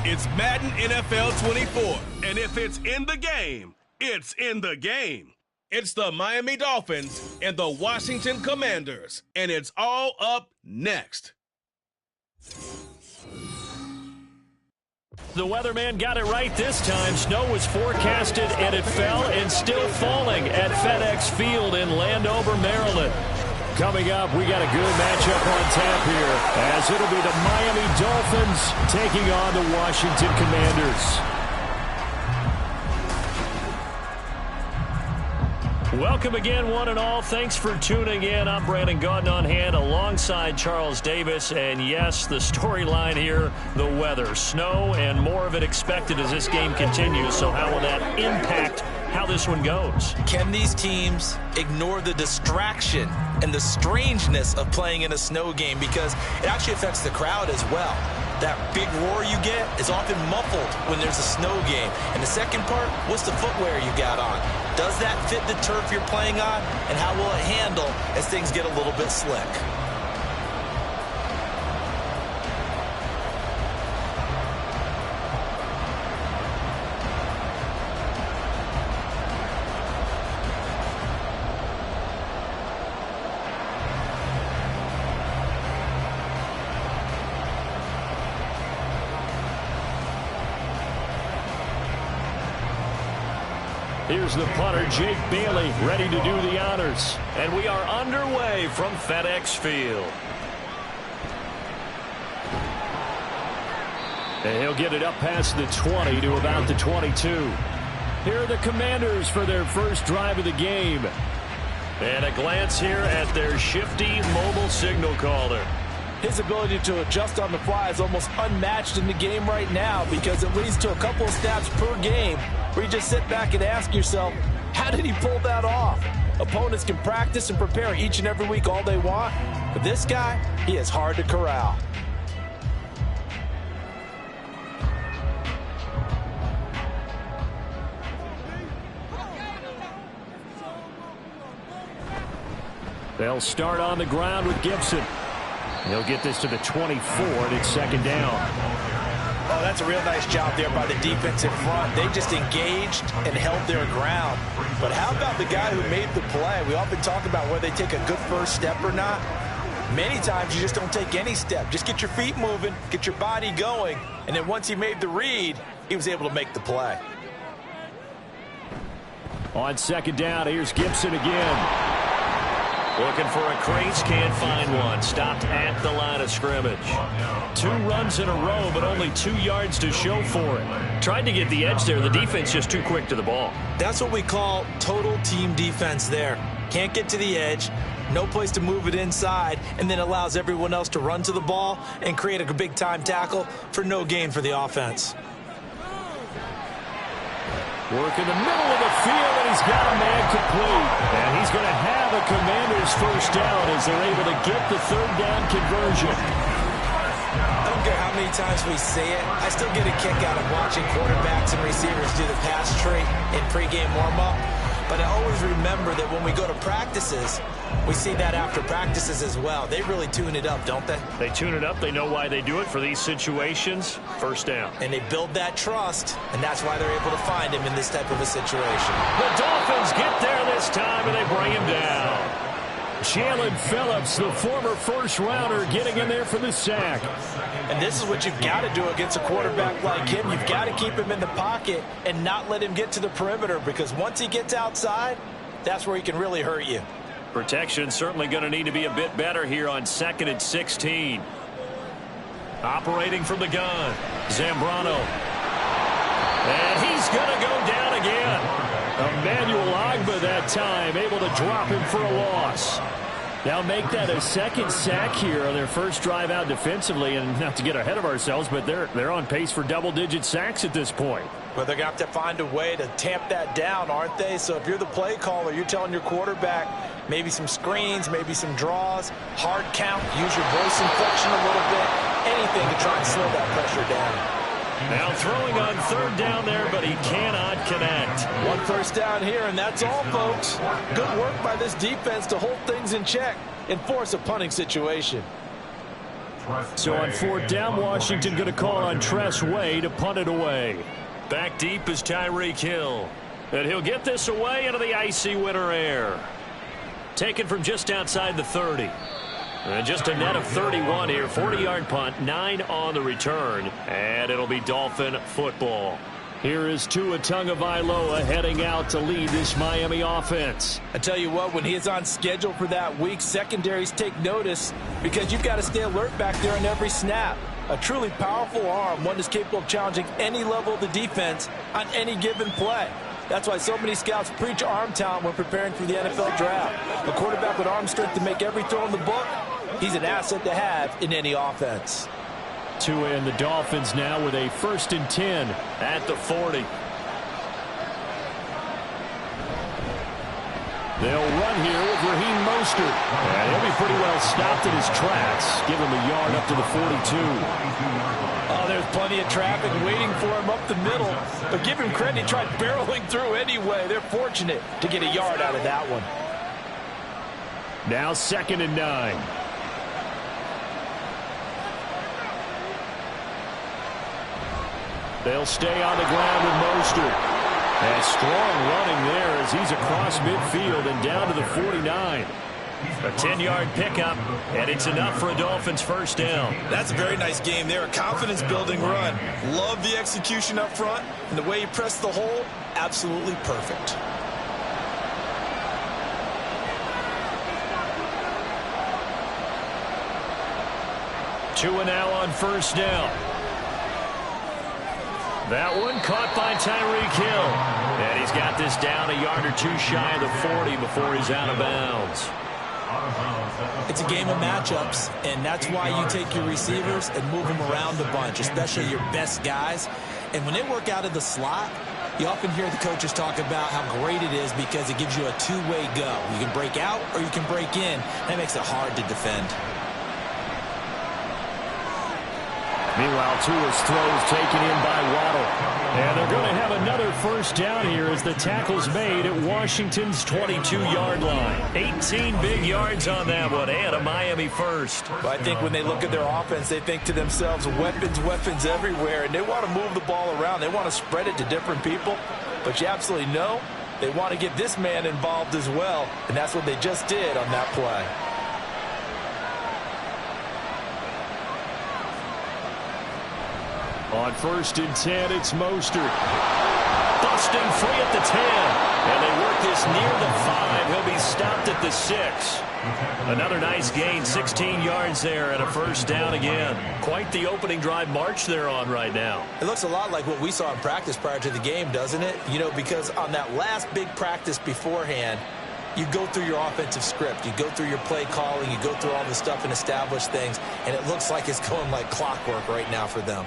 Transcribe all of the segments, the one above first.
It's Madden NFL 24, and if it's in the game, it's in the game. It's the Miami Dolphins and the Washington Commanders, and it's all up next. The weatherman got it right this time. Snow was forecasted, and it fell and still falling at FedEx Field in Landover, Maryland. Coming up, we got a good matchup on tap here, as it'll be the Miami Dolphins taking on the Washington Commanders. Welcome again, one and all. Thanks for tuning in. I'm Brandon Gaudin on hand alongside Charles Davis. And yes, the storyline here, the weather. Snow and more of it expected as this game continues. So how will that impact how this one goes? Can these teams ignore the distraction and the strangeness of playing in a snow game? Because it actually affects the crowd as well. That big roar you get is often muffled when there's a snow game. And the second part, what's the footwear you got on? Does that fit the turf you're playing on? And how will it handle as things get a little bit slick? Here's the punter, Jake Bailey, ready to do the honors. And we are underway from FedEx Field. And he'll get it up past the 20 to about the 22. Here are the Commanders for their first drive of the game. And a glance here at their shifty mobile signal caller. His ability to adjust on the fly is almost unmatched in the game right now, because it leads to a couple of snaps per game where you just sit back and ask yourself, how did he pull that off? Opponents can practice and prepare each and every week all they want, but this guy, he is hard to corral. They'll start on the ground with Gibson. He'll get this to the 24, and it's second down. Oh, that's a real nice job there by the defense in front. They just engaged and held their ground. But how about the guy who made the play? We often talk about whether they take a good first step or not. Many times you just don't take any step. Just get your feet moving, get your body going, and then once he made the read, he was able to make the play. On second down, here's Gibson again. Looking for a crease, can't find one. Stopped at the line of scrimmage. 2 runs in a row, but only 2 yards to show for it. Tried to get the edge there. The defense just too quick to the ball. That's what we call total team defense there. Can't get to the edge, no place to move it inside, and then allows everyone else to run to the ball and create a big-time tackle for no gain for the offense. Work in the middle of the field, and he's got a man complete. And he's going to have a Commanders first down as they're able to get the third down conversion. I don't care how many times we say it, I still get a kick out of watching quarterbacks and receivers do the pass tree in pregame warm-up. But I always remember that when we go to practices, we see that after practices as well. They really tune it up, don't they? They tune it up. They know why they do it for these situations. First down. And they build that trust, and that's why they're able to find him in this type of a situation. The Dolphins get there this time, and they bring him down. Jalen Phillips, the former first-rounder, getting in there for the sack. And this is what you've got to do against a quarterback like him. You've got to keep him in the pocket and not let him get to the perimeter, because once he gets outside, that's where he can really hurt you. Protection certainly going to need to be a bit better here on 2nd and 16. Operating from the gun, Zambrano. And he's going to go down again. Emmanuel Ogbah that time, able to drop him for a loss. Now make that a second sack here on their first drive out defensively, and not to get ahead of ourselves, but they're on pace for double-digit sacks at this point. Well, they're going to have to find a way to tamp that down, aren't they? So if you're the play caller, you're telling your quarterback maybe some screens, maybe some draws, hard count, use your voice inflection a little bit, anything to try and slow that pressure down. Now throwing on third down there, but he cannot connect. One first down here, and that's all, folks. Good work by this defense to hold things in check and force a punting situation. So on 4th down, Washington going to call on Tress Way to punt it away. Back deep is Tyreek Hill. And he'll get this away into the icy winter air. Taken from just outside the 30. And just a net of 31 here. 40-yard punt, 9 on the return. And it'll be Dolphin football. Here is Tua Tagovailoa heading out to lead this Miami offense. I tell you what, when he is on schedule for that week, secondaries take notice because you've got to stay alert back there on every snap. A truly powerful arm, one that's capable of challenging any level of the defense on any given play. That's why so many scouts preach arm talent when preparing for the NFL draft. A quarterback with arm strength to make every throw in the book, he's an asset to have in any offense. Tua and the Dolphins now with a 1st and 10 at the 40. They'll run here with Raheem Mostert. And he'll be pretty well stopped in his tracks. Give him a yard up to the 42. Oh, there's plenty of traffic waiting for him up the middle. But give him credit, he tried barreling through anyway. They're fortunate to get a yard out of that one. Now 2nd and 9. They'll stay on the ground with Mostert. And strong running there as he's across midfield and down to the 49. A 10-yard pickup, and it's enough for a Dolphins 1st down. That's a very nice game there. A confidence-building run. Love the execution up front, and the way he pressed the hole, absolutely perfect. Tua now on 1st down. That one caught by Tyreek Hill. And he's got this down a yard or two shy of the 40 before he's out of bounds. It's a game of matchups, and that's why you take your receivers and move them around a bunch, especially your best guys. And when they work out of the slot, you often hear the coaches talk about how great it is because it gives you a two-way go. You can break out or you can break in. That makes it hard to defend. Meanwhile, Tua's throws taken in by Waddle. And they're going to have another 1st down here as the tackle's made at Washington's 22-yard line. 18 big yards on that one, and a Miami 1st. Well, I think when they look at their offense, they think to themselves, weapons, weapons everywhere, and they want to move the ball around. They want to spread it to different people, but you absolutely know they want to get this man involved as well, and that's what they just did on that play. On 1st and 10, it's Mostert. Busting free at the 10. And they work this near the 5. He'll be stopped at the 6. Another nice gain, 16 yards there and a 1st down again. Quite the opening drive march they're on right now. It looks a lot like what we saw in practice prior to the game, doesn't it? You know, because on that last big practice beforehand, you go through your offensive script. You go through your play calling. You go through all the stuff and establish things. And it looks like it's going like clockwork right now for them.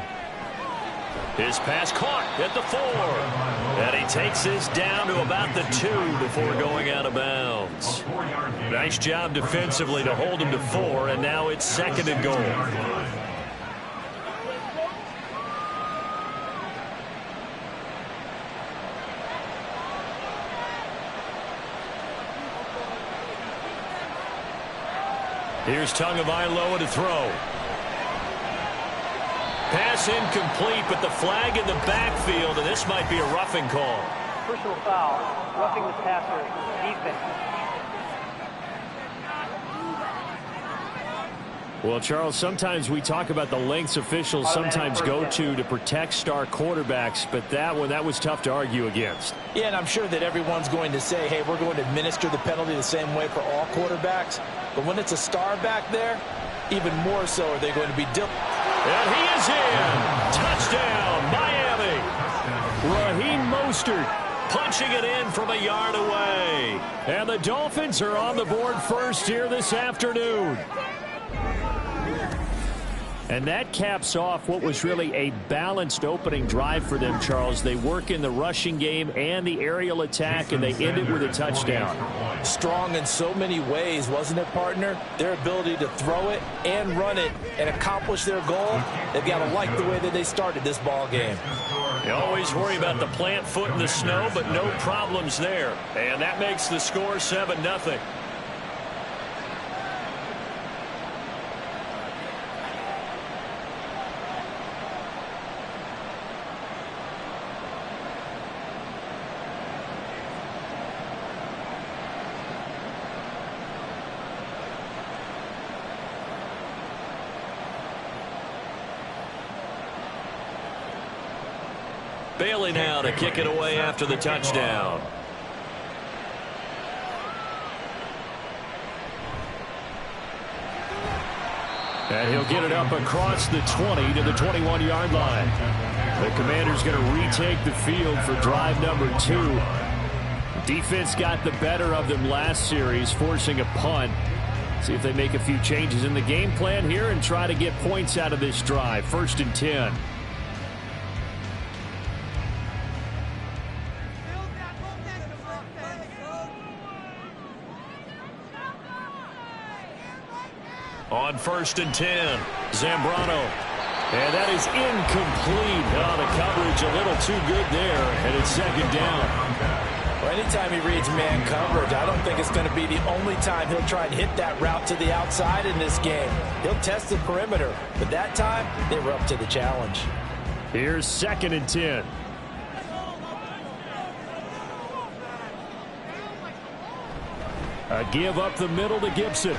His pass caught at the 4. And he takes this down to about the 2 before going out of bounds. Nice job defensively to hold him to 4, and now it's 2nd and goal. Here's Tagovailoa to throw. Pass incomplete, but the flag in the backfield, and this might be a roughing call. Personal foul, roughing the passer, defense. Well, Charles, sometimes we talk about the lengths officials sometimes go to protect star quarterbacks, but that was tough to argue against. Yeah, and I'm sure that everyone's going to say, hey, we're going to administer the penalty the same way for all quarterbacks. But when it's a star back there, even more so are they going to be And he is in. Touchdown, Miami. Raheem Mostert punching it in from a yard away. And the Dolphins are on the board first here this afternoon. And that caps off what was really a balanced opening drive for them, Charles. They work in the rushing game and the aerial attack, and they end it with a touchdown. Strong in so many ways, wasn't it, partner? Their ability to throw it and run it and accomplish their goal, they've got to like the way that they started this ball game. You always worry about the plant foot in the snow, but no problems there. And that makes the score 7-0. Bailey now to kick it away after the touchdown. And he'll get it up across the 20 to the 21-yard line. The Commanders going to retake the field for drive number 2. Defense got the better of them last series, forcing a punt. See if they make a few changes in the game plan here and try to get points out of this drive. 1st and 10. On 1st and 10, Zambrano. And that is incomplete. Oh, the coverage a little too good there, and it's 2nd down. Well, anytime he reads man coverage, I don't think it's going to be the only time he'll try and hit that route to the outside in this game. He'll test the perimeter, but that time they were up to the challenge. Here's 2nd and 10. A give up the middle to Gibson.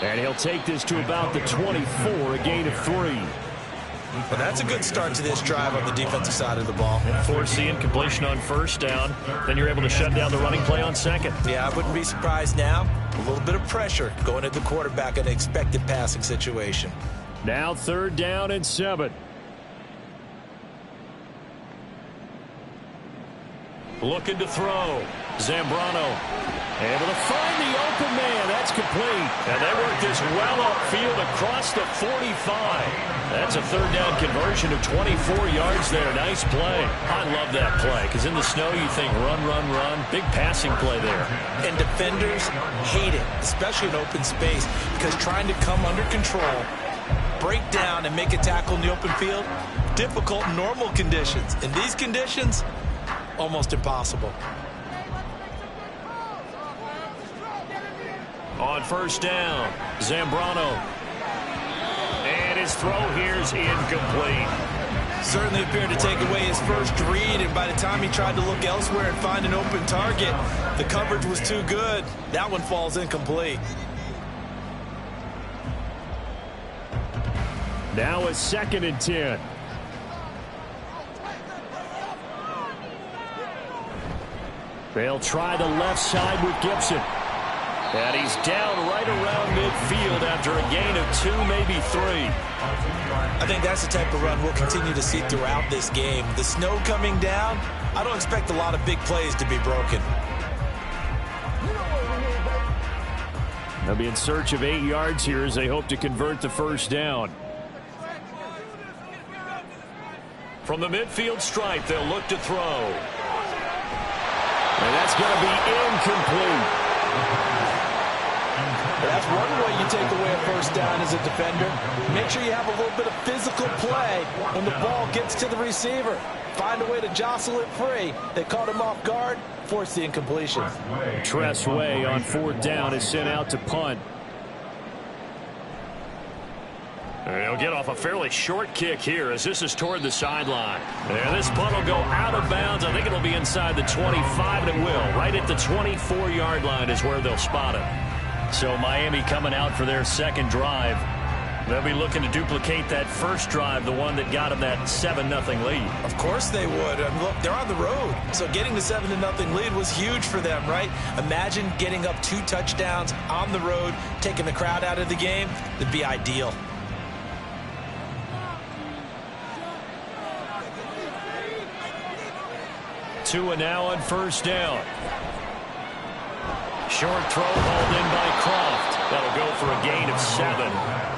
And he'll take this to about the 24, a gain of 3. Well, that's a good start to this drive on the defensive side of the ball. Force the incompletion on 1st down. Then you're able to shut down the running play on 2nd. Yeah, I wouldn't be surprised now. A little bit of pressure going at the quarterback in an expected passing situation. Now 3rd down and 7. Looking to throw. Zambrano able to find the open man. That's complete. And they work this well upfield across the 45. That's a 3rd down conversion of 24 yards there. Nice play. I love that play because in the snow you think run, run, run. Big passing play there. And defenders hate it, especially in open space, because trying to come under control, break down, and make a tackle in the open field, difficult in normal conditions. In these conditions, almost impossible. On 1st down, Zambrano. And his throw here is incomplete. Certainly appeared to take away his first read, and by the time he tried to look elsewhere and find an open target, the coverage was too good. That one falls incomplete. Now it's 2nd and 10. They'll try the left side with Gibson. And he's down right around midfield after a gain of 2, maybe 3. I think that's the type of run we'll continue to see throughout this game. The snow coming down, I don't expect a lot of big plays to be broken. They'll be in search of 8 yards here as they hope to convert the 1st down. From the midfield stripe, they'll look to throw. And that's going to be incomplete. That's one way you take away a 1st down as a defender. Make sure you have a little bit of physical play when the ball gets to the receiver. Find a way to jostle it free. They caught him off guard, forced the incompletion. Tressway on 4th down is sent out to punt. And he'll get off a fairly short kick here as this is toward the sideline. And this punt will go out of bounds. I think it'll be inside the 25, and it will. Right at the 24-yard line is where they'll spot it. So Miami coming out for their 2nd drive. They'll be looking to duplicate that first drive, the one that got them that 7-0 lead. Of course they would. I mean, look, they're on the road. So getting the 7-0 lead was huge for them, right? Imagine getting up 2 touchdowns on the road, taking the crowd out of the game. It'd be ideal. Tua now on 1st down. Short throw hauled in by Croft. That'll go for a gain of 7,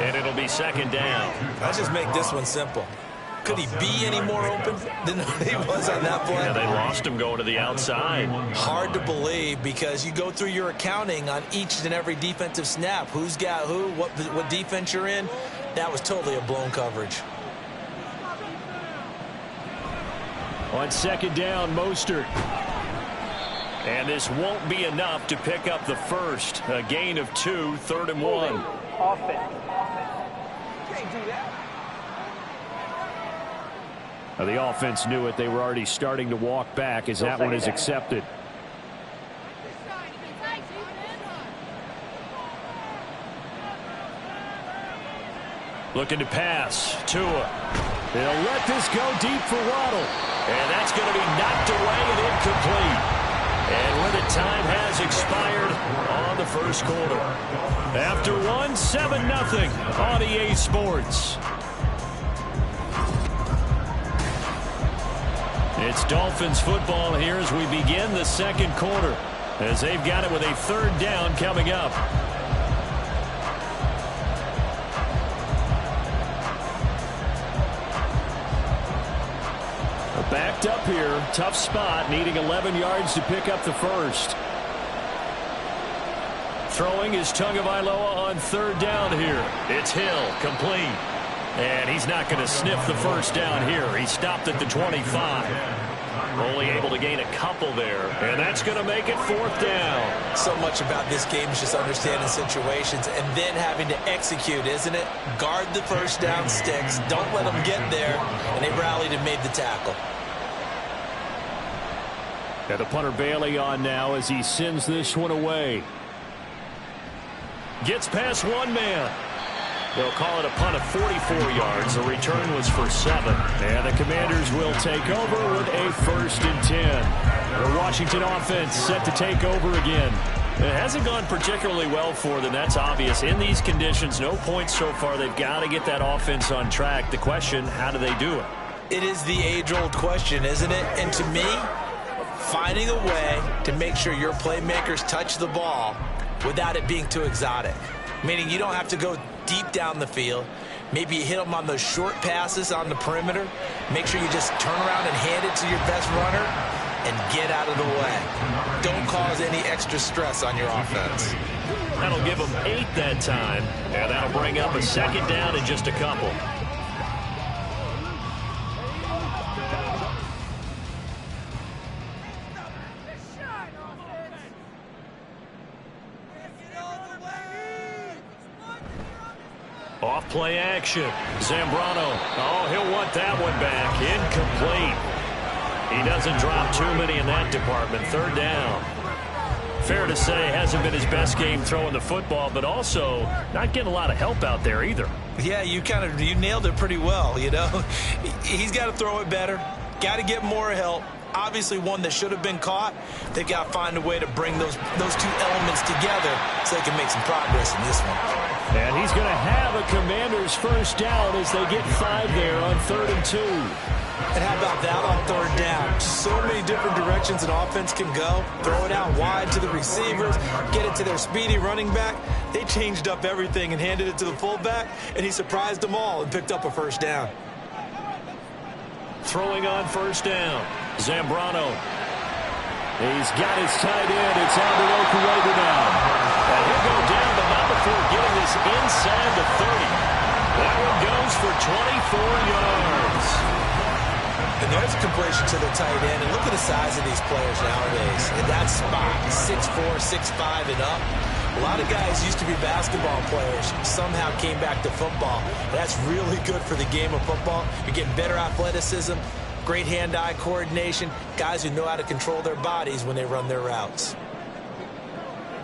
and it'll be 2nd down. Let's just make this one simple. Could he be any more open than he was on that play? Yeah, they lost him going to the outside. Hard to believe because you go through your accounting on each and every defensive snap. Who's got who, what defense you're in. That was totally a blown coverage. On 2nd down, Mostert. And this won't be enough to pick up the first. A gain of 2, 3rd and 1. Offense. Can't do that. Now, the offense knew it. They were already starting to walk back as that one is accepted. Looking to pass. Tua. They'll let this go deep for Waddle. And that's going to be knocked away and incomplete. And with it, time has expired on the first quarter. After one, 7-0 on EA Sports. It's Dolphins football here as we begin the second quarter, as they've got it with a third down coming up. Backed up here, tough spot, needing 11 yards to pick up the first. Throwing is Tagovailoa on third down here. It's Hill, complete. And he's not going to sniff the first down here. He stopped at the 25. Only able to gain a couple there. And that's going to make it fourth down. So much about this game is just understanding situations and then having to execute, isn't it? Guard the first down sticks. Don't let them get there. And they rallied and made the tackle. Got the punter Bailey on now as he sends this one away. Gets past one man. They'll call it a punt of 44 yards. The return was for 7. And the Commanders will take over with a 1st and 10. The Washington offense set to take over again. It hasn't gone particularly well for them. That's obvious. In these conditions, no points so far. They've got to get that offense on track. The question, how do they do it? It is the age-old question, isn't it? And to me, finding a way to make sure your playmakers touch the ball without it being too exotic. Meaning you don't have to go deep down the field. Maybe you hit them on those short passes on the perimeter. Make sure you just turn around and hand it to your best runner and get out of the way. Don't cause any extra stress on your offense. That'll give them 8 that time, and that'll bring up a second down in just a couple. Off play action. Zambrano. Oh, he'll want that one back. Incomplete. He doesn't drop too many in that department. Third down. Fair to say, hasn't been his best game throwing the football, but also not getting a lot of help out there either. Yeah, you nailed it pretty well, you know. He's got to throw it better. Got to get more help. Obviously one that should have been caught. They've got to find a way to bring those two elements together so they can make some progress in this one. And he's going to have a Commanders first down as they get 5 there on 3rd and 2. And how about that on third down? So many different directions an offense can go. Throw it out wide to the receivers, get it to their speedy running back. They changed up everything and handed it to the fullback, and he surprised them all and picked up a first down. Throwing on first down. Zambrano. He's got his tight end. It's Albert Okuwebe now. And he'll go down, but not before getting this inside the 30. That one goes for 24 yards. And there's a completion to the tight end. And look at the size of these players nowadays. In that spot, 6'4", 6'5", and up. A lot of guys used to be basketball players, somehow came back to football. That's really good for the game of football. You're getting better athleticism, great hand-eye coordination, guys who know how to control their bodies when they run their routes.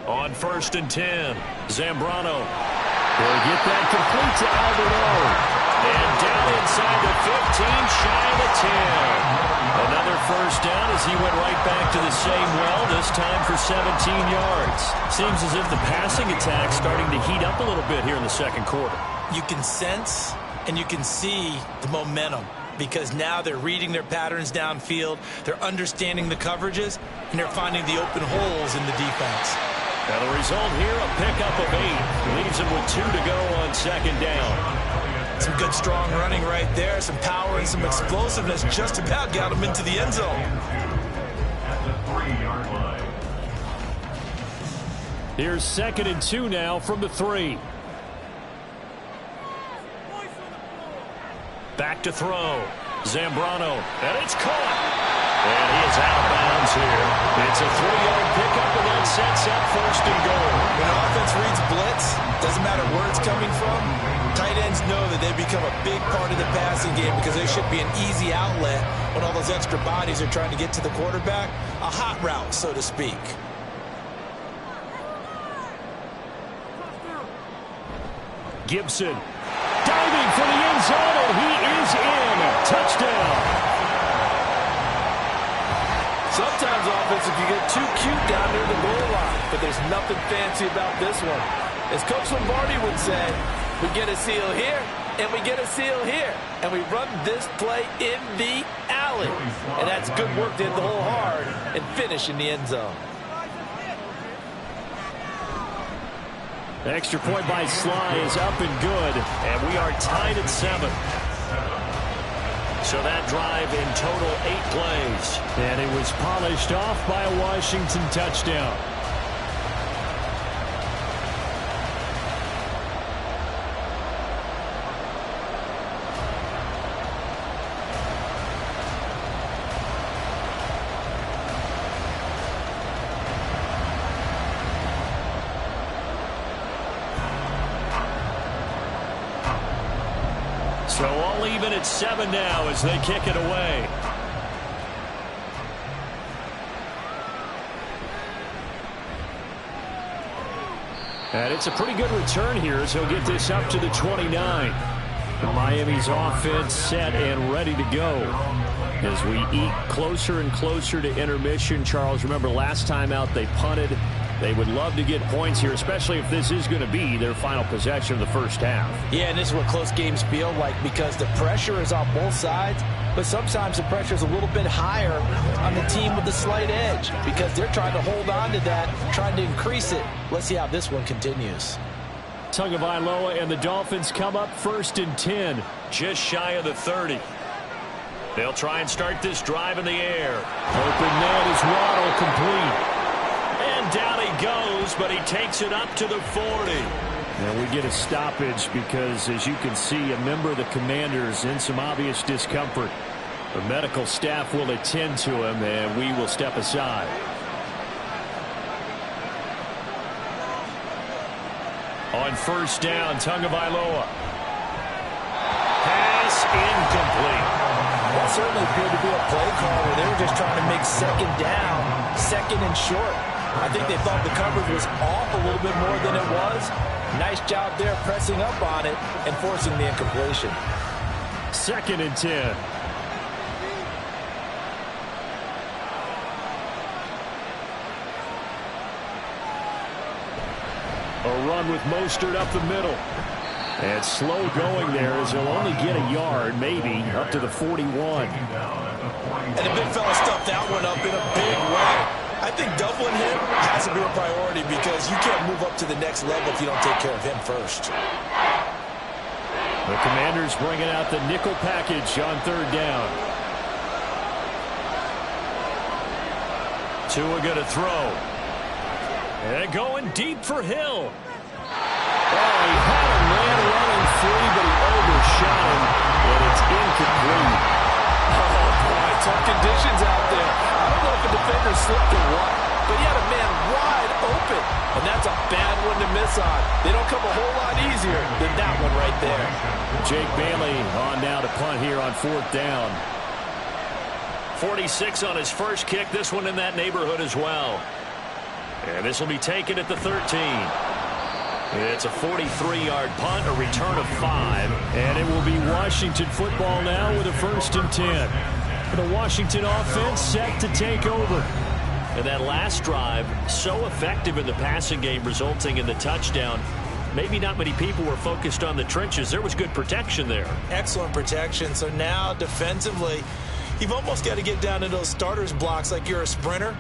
On 1st and 10, Zambrano will get that complete to Albert O. And down inside the 15, shy of the 10. Another first down as he went right back to the same well, this time for 17 yards. Seems as if the passing attack's starting to heat up a little bit here in the second quarter. You can sense and you can see the momentum, because now they're reading their patterns downfield, they're understanding the coverages, and they're finding the open holes in the defense. Now the result here, a pickup of 8. Leaves him with 2 to go on second down. Some good strong running right there, some power and some explosiveness just about got him into the end zone. Here's 2nd and 2 now from the 3. Back to throw. Zambrano, and it's caught. And he is out of bounds here. It's a 3-yard pickup, and that sets up 1st and goal. When an offense reads blitz, doesn't matter where it's coming from, tight ends know that they become a big part of the passing game because they should be an easy outlet when all those extra bodies are trying to get to the quarterback. A hot route, so to speak. Gibson diving for the end zone, and he is in. Touchdown. Sometimes offense, if you get too cute down near the goal line, but there's nothing fancy about this one. As Coach Lombardi would say, we get a seal here, and we get a seal here, and we run this play in the alley. And that's good work to hit the hole hard and finish in the end zone. Extra point by Sly is up and good, and we are tied at 7. So that drive in total 8 plays. And it was polished off by a Washington touchdown. So all even at 7 now as they kick it away. And it's a pretty good return here as he'll get this up to the 29. Miami's offense set and ready to go. As we eat closer and closer to intermission, Charles, remember last time out they punted. They would love to get points here, especially if this is going to be their final possession of the first half. Yeah, and this is what close games feel like because the pressure is on both sides, but sometimes the pressure is a little bit higher on the team with the slight edge because they're trying to hold on to that, trying to increase it. Let's see how this one continues. Tagovailoa and the Dolphins come up 1st and 10, just shy of the 30. They'll try and start this drive in the air. Open net is Waddle complete. And down he goes, but he takes it up to the 40. And we get a stoppage because, as you can see, a member of the Commanders in some obvious discomfort. The medical staff will attend to him, and we will step aside. On 1st down, Tagovailoa. Pass incomplete. That certainly appeared to be a play call where they were just trying to make 2nd down, 2nd and short. I think they thought the coverage was off a little bit more than it was. Nice job there pressing up on it and forcing the incompletion. 2nd and 10. A run with Mostert up the middle. And slow going there as he'll only get a yard, maybe, up to the 41. And the big fella stuffed that one up in a big way. I think doubling him has to be a priority because you can't move up to the next level if you don't take care of him first. The Commanders bringing out the nickel package on 3rd down. Tua going to throw. And going deep for Hill. Oh, he had a man running free, but he overshot him, and it's incomplete. Oh, boy, tough conditions out there. I don't know if a defender slipped or what, but he had a man wide open, and that's a bad one to miss on. They don't come a whole lot easier than that one right there. Jake Bailey on now to punt here on 4th down. 46 on his first kick, this one in that neighborhood as well. And this will be taken at the 13. It's a 43-yard punt, a return of 5. And it will be Washington football now with a 1st and 10. The Washington offense set to take over. And that last drive, so effective in the passing game, resulting in the touchdown. Maybe not many people were focused on the trenches. There was good protection there. Excellent protection. So now defensively, you've almost got to get down to those starters blocks like you're a sprinter.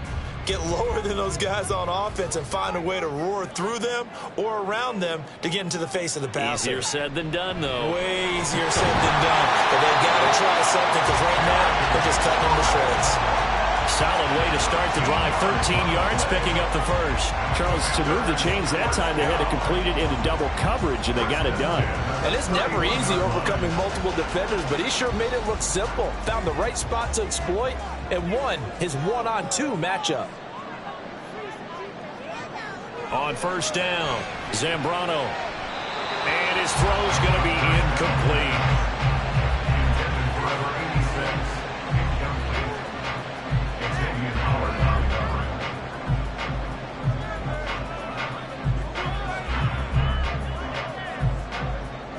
Get lower than those guys on offense and find a way to roar through them or around them to get into the face of the passer. Easier said than done, though. Way easier said than done. But they've got to try something because right now they're just cutting them to shreds. Solid way to start the drive. 13 yards, picking up the first. Charles, to move the chains that time, they had to complete it into double coverage, and they got it done. And it's never easy overcoming multiple defenders, but he sure made it look simple. Found the right spot to exploit and won his 1-on-2 matchup. On 1st down, Zambrano. And his throw's going to be incomplete.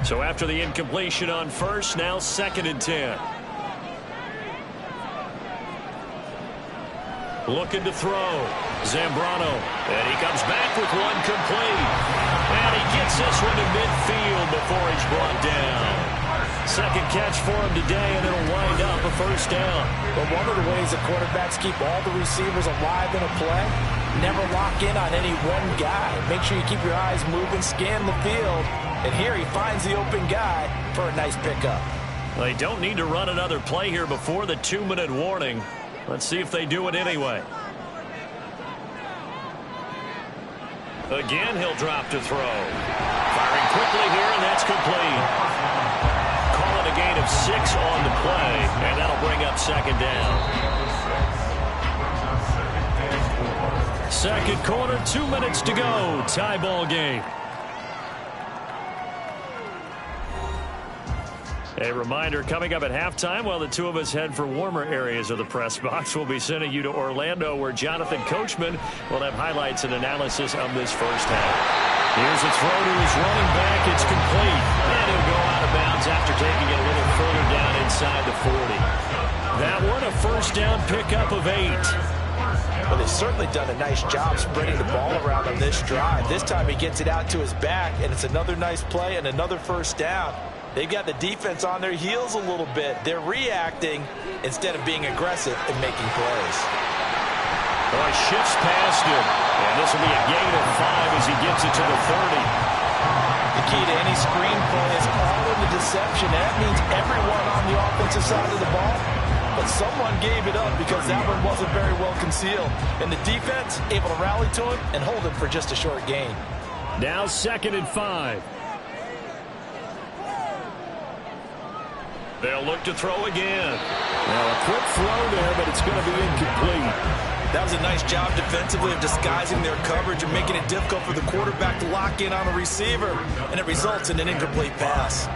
So after the incompletion on 1st, now 2nd and 10. Looking to throw. Zambrano. And he comes back with one complete. And he gets this one to midfield before he's brought down. Second catch for him today, and it'll wind up a first down. But one of the ways that quarterbacks keep all the receivers alive in a play, never lock in on any one guy. Make sure you keep your eyes moving, scan the field. And here he finds the open guy for a nice pickup. They don't need to run another play here before the 2-minute warning. Let's see if they do it anyway. Again, he'll drop to throw. Firing quickly here, and that's complete. Call it a gain of 6 on the play, and that'll bring up second down. Second quarter, 2 minutes to go. Tie ball game. A reminder, coming up at halftime, while the two of us head for warmer areas of the press box, we'll be sending you to Orlando, where Jonathan Coachman will have highlights and analysis of this first half. Here's a throw to his running back. It's complete. And he'll go out of bounds after taking it a little further down inside the 40. That one, a first down pickup of 8. Well, they've certainly done a nice job spreading the ball around on this drive. This time he gets it out to his back, and it's another nice play and another first down. They've got the defense on their heels a little bit. They're reacting instead of being aggressive and making plays. Well, he shifts past him, and this will be a gain of 5 as he gets it to the 30. The key to any screen play is all in the deception. That means everyone on the offensive side of the ball, but someone gave it up because that one wasn't very well concealed. And the defense able to rally to him and hold him for just a short gain. Now 2nd and 5. They'll look to throw again. Now a quick throw there, but it's going to be incomplete. That was a nice job defensively of disguising their coverage and making it difficult for the quarterback to lock in on a receiver, and it results in an incomplete pass.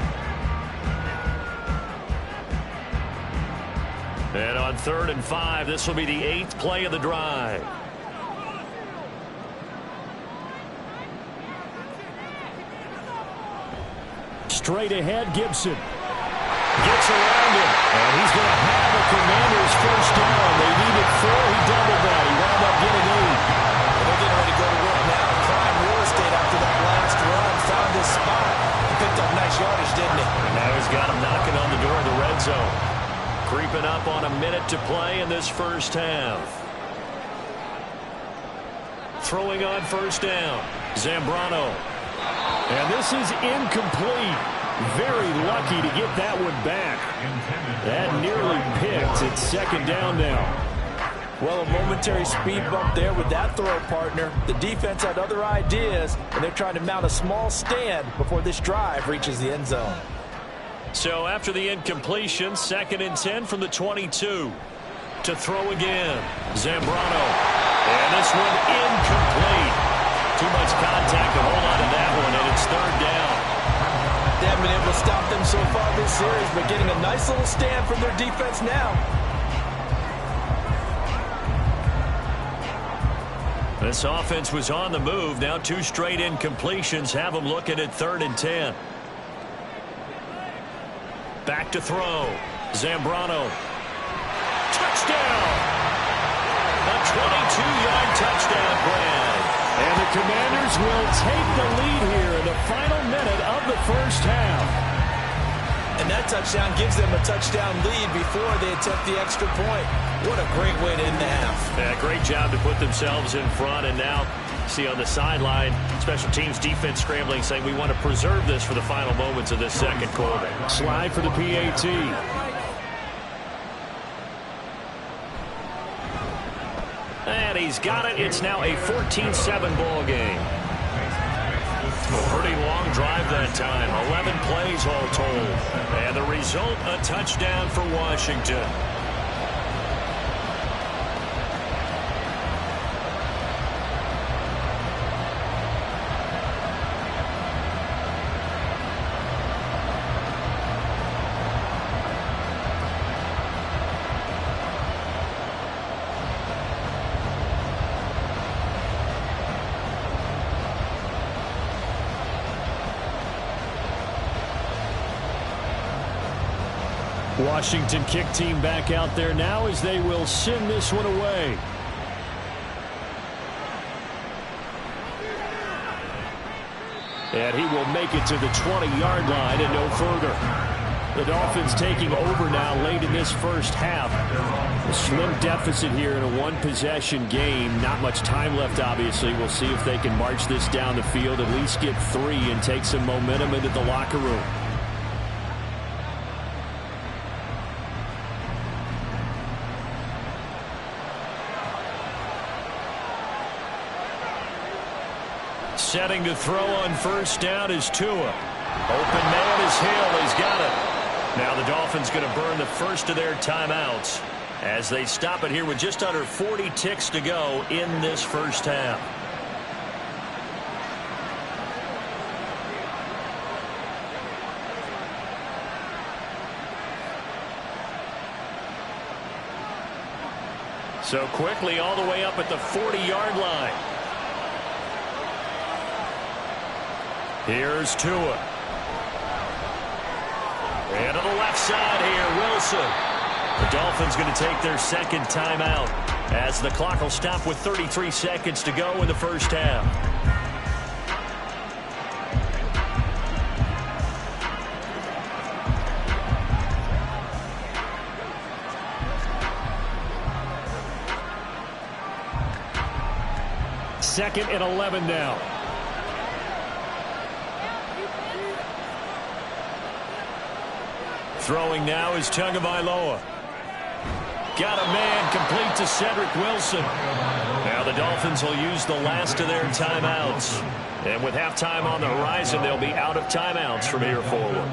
And on 3rd and 5, this will be the 8th play of the drive. Straight ahead, Gibson. Gets around him, and he's going to have a Commanders first down. They needed 4. He doubled that. He wound up getting 8. And they're getting ready to go to work now. Prime real estate after that last run. Found his spot. He picked up nice yardage, didn't he? And now he's got him knocking on the door of the red zone. Creeping up on a minute to play in this first half. Throwing on first down. Zambrano. And this is incomplete. Very lucky to get that one back. That nearly picked. It's second down now. Well, a momentary speed bump there with that throw partner. The defense had other ideas, and they're trying to mount a small stand before this drive reaches the end zone. So after the incompletion, 2nd and 10 from the 22. To throw again. Zambrano. And this one incomplete. Too much contact to hold on to that one, and it's 3rd down. They haven't been able to stop them so far this series, but getting a nice little stand from their defense now. This offense was on the move. Now 2 straight incompletions have them looking at 3rd and 10. Back to throw. Zambrano. Touchdown! A 22-yard touchdown grab. And the Commanders will take the lead here in the final minute of the first half. And that touchdown gives them a touchdown lead before they attempt the extra point. What a great way to end the half. Yeah, great job to put themselves in front. And now, see on the sideline, special teams defense scrambling, saying we want to preserve this for the final moments of this second quarter. Slide for the PAT. And he's got it. It's now a 14-7 ball game. A pretty long drive that time. 11 plays all told. And the result, a touchdown for Washington. Washington kick team back out there now as they will send this one away. And he will make it to the 20-yard line and no further. The Dolphins taking over now late in this first half. A slim deficit here in a one-possession game. Not much time left, obviously. We'll see if they can march this down the field, at least get 3, and take some momentum into the locker room. Setting to throw on first down is Tua. Open man is Hill. He's got it. Now the Dolphins going to burn the first of their timeouts as they stop it here with just under 40 ticks to go in this first half. So quickly all the way up at the 40-yard line. Here's Tua. And on the left side here, Wilson. The Dolphins going to take their second timeout as the clock will stop with 33 seconds to go in the first half. Second and 11 now. Throwing now is Tagovailoa. Got a man complete to Cedric Wilson. Now the Dolphins will use the last of their timeouts. And with halftime on the horizon, they'll be out of timeouts from here forward.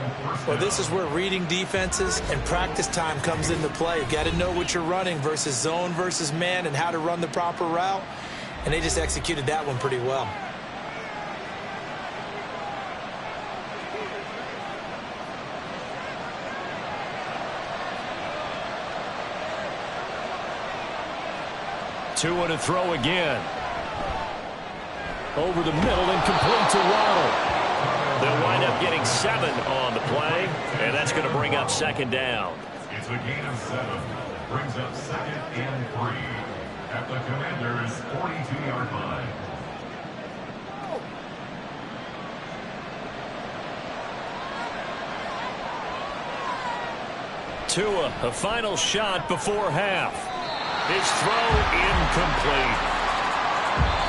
Well, this is where reading defenses and practice time comes into play. You got to know what you're running versus zone versus man and how to run the proper route. And they just executed that one pretty well. Tua to throw again. Over the middle and complete to Waddle. They'll wind up getting 7 on the play, and that's going to bring up second down. It's a gain of 7. Brings up 2nd and 3 at the Commanders' 42-yard line. Tua, a final shot before half. His throw incomplete.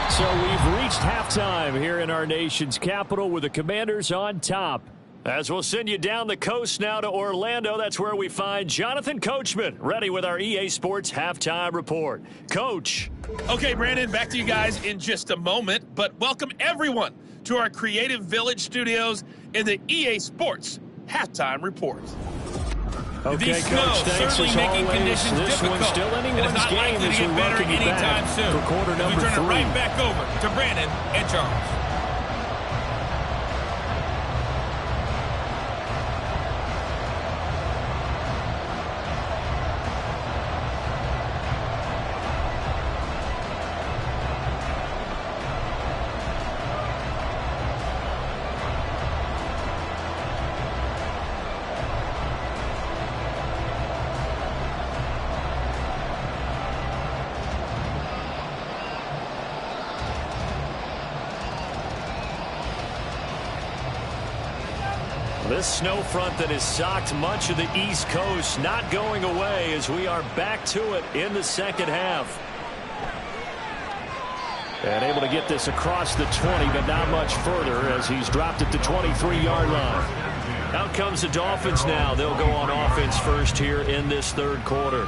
So we've reached halftime here in our nation's capital with the Commanders on top. As we'll send you down the coast now to Orlando, that's where we find Jonathan Coachman, ready with our EA Sports Halftime Report. Coach. Okay, Brandon, back to you guys in just a moment, but welcome everyone to our Creative Village studios in the EA Sports Halftime Report. Okay, Coach, thanks as always. This one's still anyone's game as we welcome you back for quarter number 3. Turn it right back over to Brandon and Charles. This snow front that has socked much of the East Coast not going away as we are back to it in the second half. And able to get this across the 20, but not much further as he's dropped it to 23-yard line. Out comes the Dolphins now. They'll go on offense first here in this third quarter.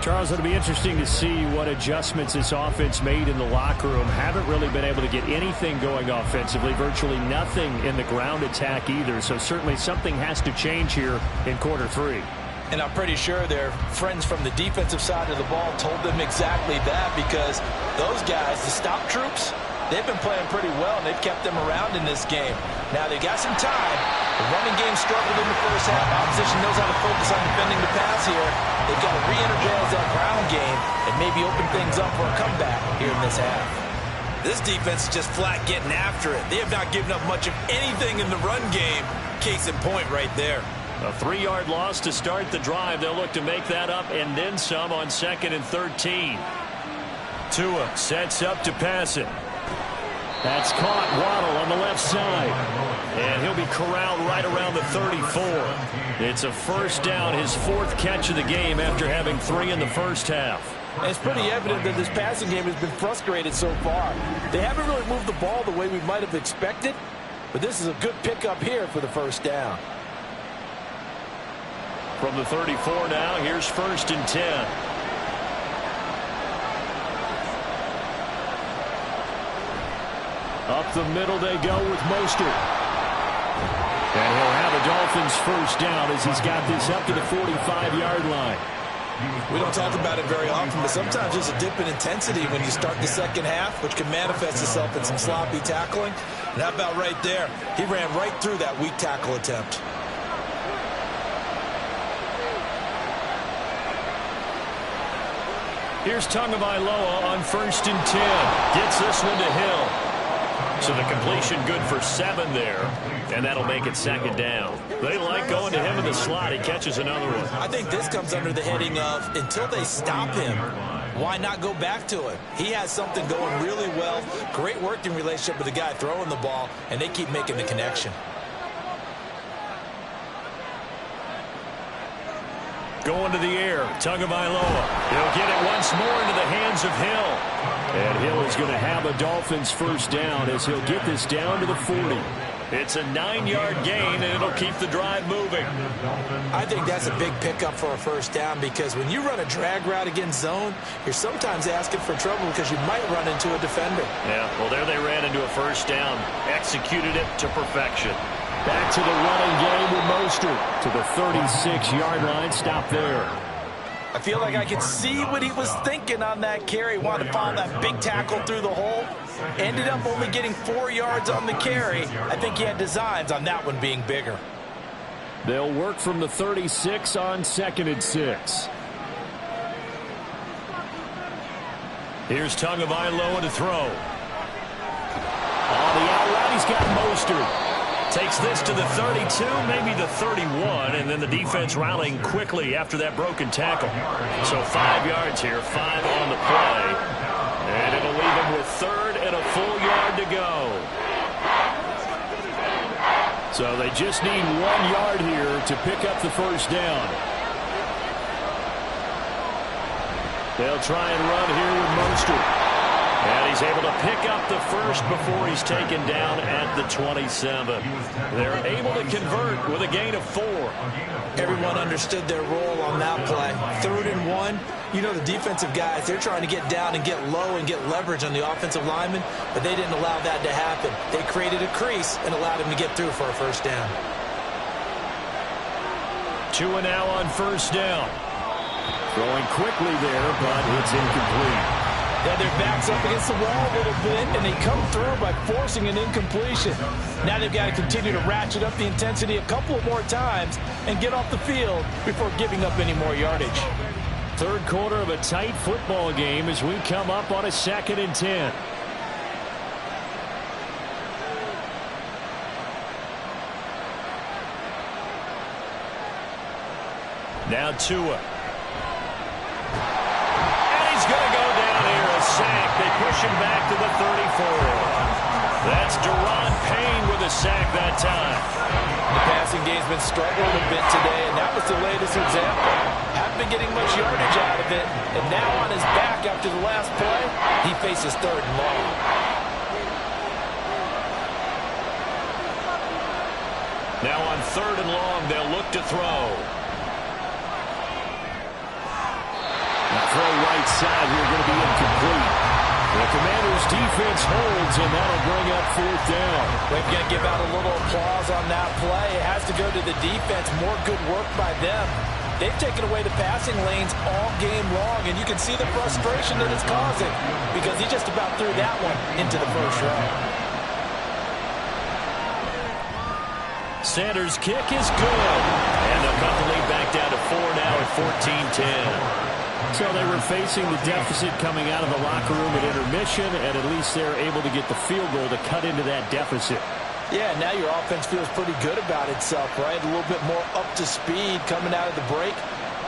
Charles, it'll be interesting to see what adjustments this offense made in the locker room. Haven't really been able to get anything going offensively, virtually nothing in the ground attack either. So certainly something has to change here in quarter 3. And I'm pretty sure their friends from the defensive side of the ball told them exactly that, because those guys, the stop troops, they've been playing pretty well, and they've kept them around in this game. Now they got some time. The running game struggled in the first half. Opposition knows how to focus on defending the pass here. They've got to re-energize that ground game and maybe open things up for a comeback here in this half. This defense is just flat getting after it. They have not given up much of anything in the run game. Case in point right there. A 3-yard loss to start the drive. They'll look to make that up and then some on 2nd and 13. Tua sets up to pass it. That's caught. Waddle on the left side. And he'll be corralled right around the 34. It's a first down, his 4th catch of the game after having 3 in the first half. And it's pretty evident that this passing game has been frustrated so far. They haven't really moved the ball the way we might have expected, but this is a good pickup here for the first down. From the 34 now, here's 1st and 10. Up the middle they go with Mostert. And he'll have a Dolphins first down as he's got this up to the 45-yard line. We don't talk about it very often, but sometimes there's a dip in intensity when you start the second half, which can manifest itself in some sloppy tackling. And how about right there? He ran right through that weak tackle attempt. Here's Tagovailoa on 1st and 10. Gets this one to Hill. So the completion good for 7 there, and that'll make it 2nd down. They like going to him in the slot. He catches another one. I think this comes under the heading of until they stop him, why not go back to it? He has something going really well, great working relationship with the guy throwing the ball, and they keep making the connection. Going to the air, Tagovailoa. He'll get it once more into the hands of Hill. And Hill is going to have a Dolphins first down as he'll get this down to the 40. It's a 9-yard gain, and it'll keep the drive moving. I think that's a big pickup for a first down because when you run a drag route against zone, you're sometimes asking for trouble because you might run into a defender. Yeah, well, there they ran into a first down. Executed it to perfection. Back to the running game with Mostert to the 36-yard line. Stop there. I feel like I could see what he was thinking on that carry. Wanted to follow that big tackle through the hole. Ended up only getting 4 yards on the carry. I think he had designs on that one being bigger. They'll work from the 36 on 2nd and 6. Here's Tagovailoa to throw. On the out route, he's got Mostert. Takes this to the 32, maybe the 31, and then the defense rallying quickly after that broken tackle. So 5 yards here, 5 on the play. And it'll leave him with 3rd and a full yard to go. So they just need 1 yard here to pick up the first down. They'll try and run here with Mostert. And he's able to pick up the first before he's taken down at the 27. They're able to convert with a gain of 4. Everyone understood their role on that play. 3rd and 1. You know the defensive guys, they're trying to get down and get low and get leverage on the offensive lineman, but they didn't allow that to happen. They created a crease and allowed him to get through for a first down. 2 and now on first down. Throwing quickly there, but it's incomplete. Yeah, their backs up against the wall a little bit, and they come through by forcing an incompletion. Now they've got to continue to ratchet up the intensity a couple of more times and get off the field before giving up any more yardage. 3rd quarter of a tight football game as we come up on a 2nd and 10. Now Tua. And he's going to go down here, a sack. They push him back to the 34. That's Deron Payne with a sack that time. The passing game's been struggling a bit today, and that was the latest example. Haven't been getting much yardage out of it, and now on his back after the last play, he faces 3rd and long. Now on 3rd and long, they'll look to throw. Throw right side here, going to be incomplete. The Commanders' defense holds, and that'll bring up 4th down. We've got to give out a little applause on that play. It has to go to the defense. More good work by them. They've taken away the passing lanes all game long, and you can see the frustration that it's causing because he just about threw that one into the first row. Sanders' kick is good. And they'll cut the lead back down to 4 now at 14-10. So they were facing the deficit coming out of the locker room at intermission, and at least they're able to get the field goal to cut into that deficit. Yeah, now your offense feels pretty good about itself, right? A little bit more up to speed coming out of the break.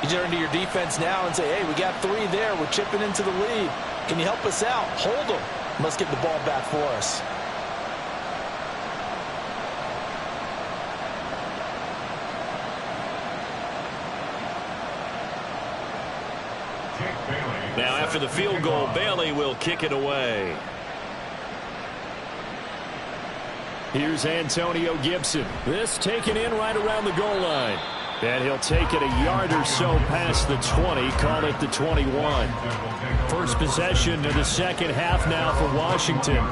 You turn to your defense now and say, hey, we got 3 there. We're chipping into the lead. Can you help us out? Hold them. Let's get the ball back for us. Now after the field goal, Bailey will kick it away. Here's Antonio Gibson. This taken in right around the goal line. And he'll take it a yard or so past the 20, call it the 21. First possession of the second half now for Washington.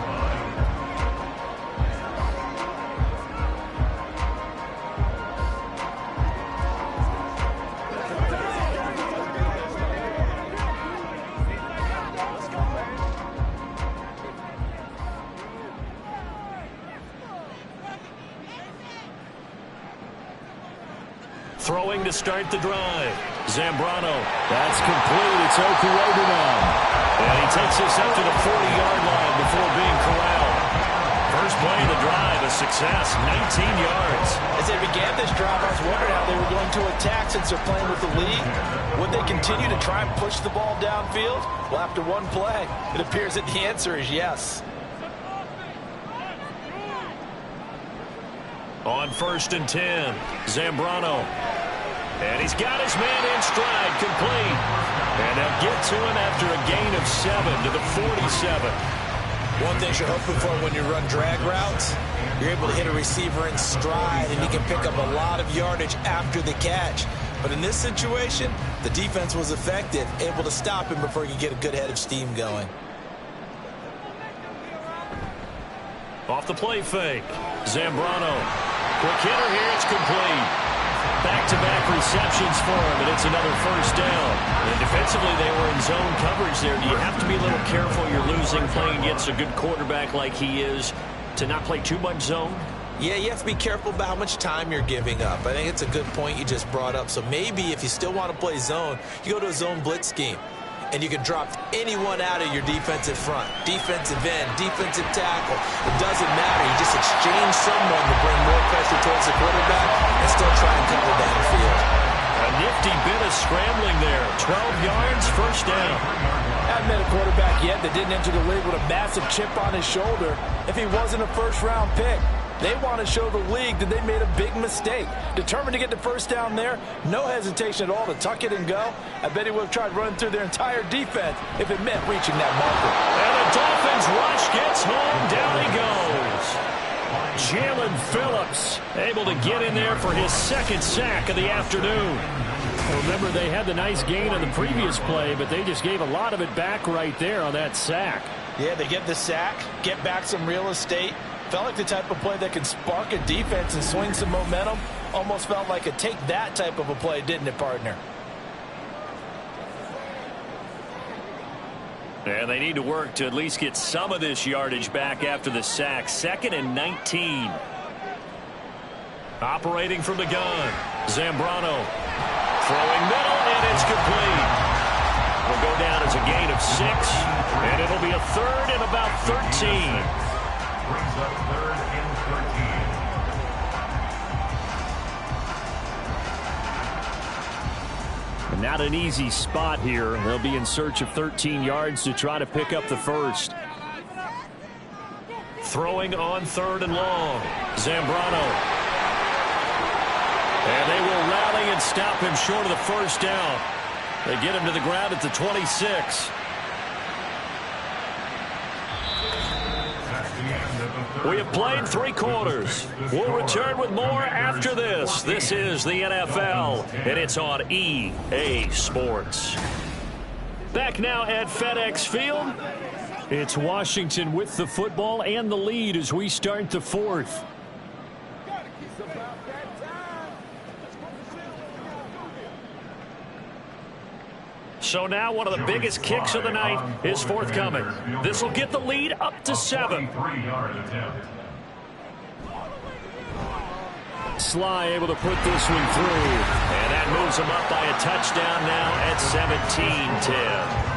Throwing to start the drive. Zambrano. That's complete. It's Okurodunom. And he takes this up to the 40-yard line before being corralled. First play of the drive, a success, 19 yards. As they began this drive, I was wondering how they were going to attack since they're playing with the lead. Would they continue to try and push the ball downfield? Well, after one play, it appears that the answer is yes. On 1st and 10, Zambrano. And he's got his man in stride, complete. And they'll get to him after a gain of 7 to the 47. One thing you're hoping for when you run drag routes, you're able to hit a receiver in stride, and he can pick up a lot of yardage after the catch. But in this situation, the defense was effective, able to stop him before he could get a good head of steam going. Off the play fake, Zambrano. Quick hitter here, it's complete. Back-to-back receptions for him, and it's another first down. And defensively, they were in zone coverage there. Do you have to be a little careful? You're losing, playing against a good quarterback like he is, to not play too much zone? Yeah, you have to be careful about how much time you're giving up. I think it's a good point you just brought up. So maybe if you still want to play zone, you go to a zone blitz scheme. And you can drop anyone out of your defensive front. Defensive end, defensive tackle. It doesn't matter. You just exchange someone to bring more pressure towards the quarterback and still try and cover downfield. A nifty bit of scrambling there. 12 yards, first down. Haven't met a quarterback yet that didn't enter the league with a massive chip on his shoulder if he wasn't a first-round pick. They want to show the league that they made a big mistake. Determined to get the first down there, no hesitation at all to tuck it and go. I bet he would have tried running through their entire defense if it meant reaching that marker. And the Dolphins rush gets home. Down he goes. Jalen Phillips able to get in there for his second sack of the afternoon. Remember, they had the nice gain on the previous play, but they just gave a lot of it back right there on that sack. Yeah, they get the sack, get back some real estate. Felt like the type of play that can spark a defense and swing some momentum. Almost felt like a take that type of a play, didn't it, partner? And they need to work to at least get some of this yardage back after the sack. 2nd and 19. Operating from the gun. Zambrano. Throwing middle, and it's complete. Will go down as a gain of 6, and it'll be a 3rd and about 13. Brings up 3rd and 13. Not an easy spot here. They'll be in search of 13 yards to try to pick up the first. Throwing on 3rd and long. Zambrano. And they will rally and stop him short of the first down. They get him to the ground at the 26. We have played 3 quarters. We'll return with more after this. This is the NFL, and it's on EA Sports. Back now at FedEx Field. It's Washington with the football and the lead as we start the 4th. So now one of the biggest kicks of the night is forthcoming. This will get the lead up to 7. Sly able to put this one through. And that moves him up by a touchdown now at 17-10.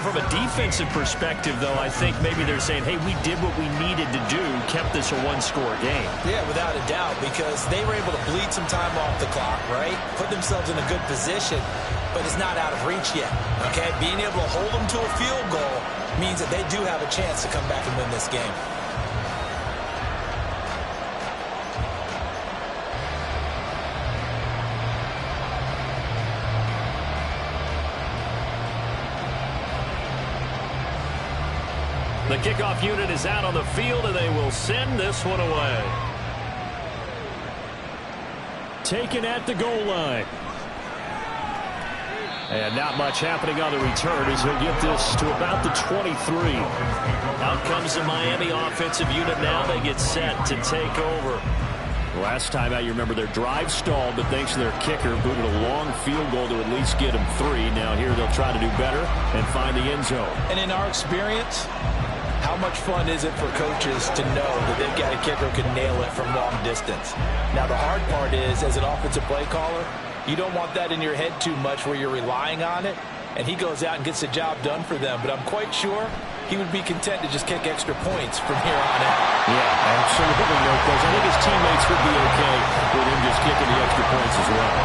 From a defensive perspective, though, I think maybe they're saying, hey, we did what we needed to do, kept this a 1-score game. Yeah, without a doubt, because they were able to bleed some time off the clock, right? Put themselves in a good position, but it's not out of reach yet, okay? Being able to hold them to a field goal means that they do have a chance to come back and win this game. The kickoff unit is out on the field, and they will send this one away. Taken at the goal line. And not much happening on the return as he'll get this to about the 23. Out comes the Miami offensive unit now. They get set to take over. Last time out, you remember their drive stalled, but thanks to their kicker, booted a long field goal to at least get them 3. Now here they'll try to do better and find the end zone. And in our experience, how much fun is it for coaches to know that they've got a kicker who can nail it from long distance? Now the hard part is, as an offensive play caller, you don't want that in your head too much where you're relying on it, and he goes out and gets the job done for them. But I'm quite sure he would be content to just kick extra points from here on out. Yeah, absolutely no question. I think his teammates would be okay with him just kicking the extra points as well.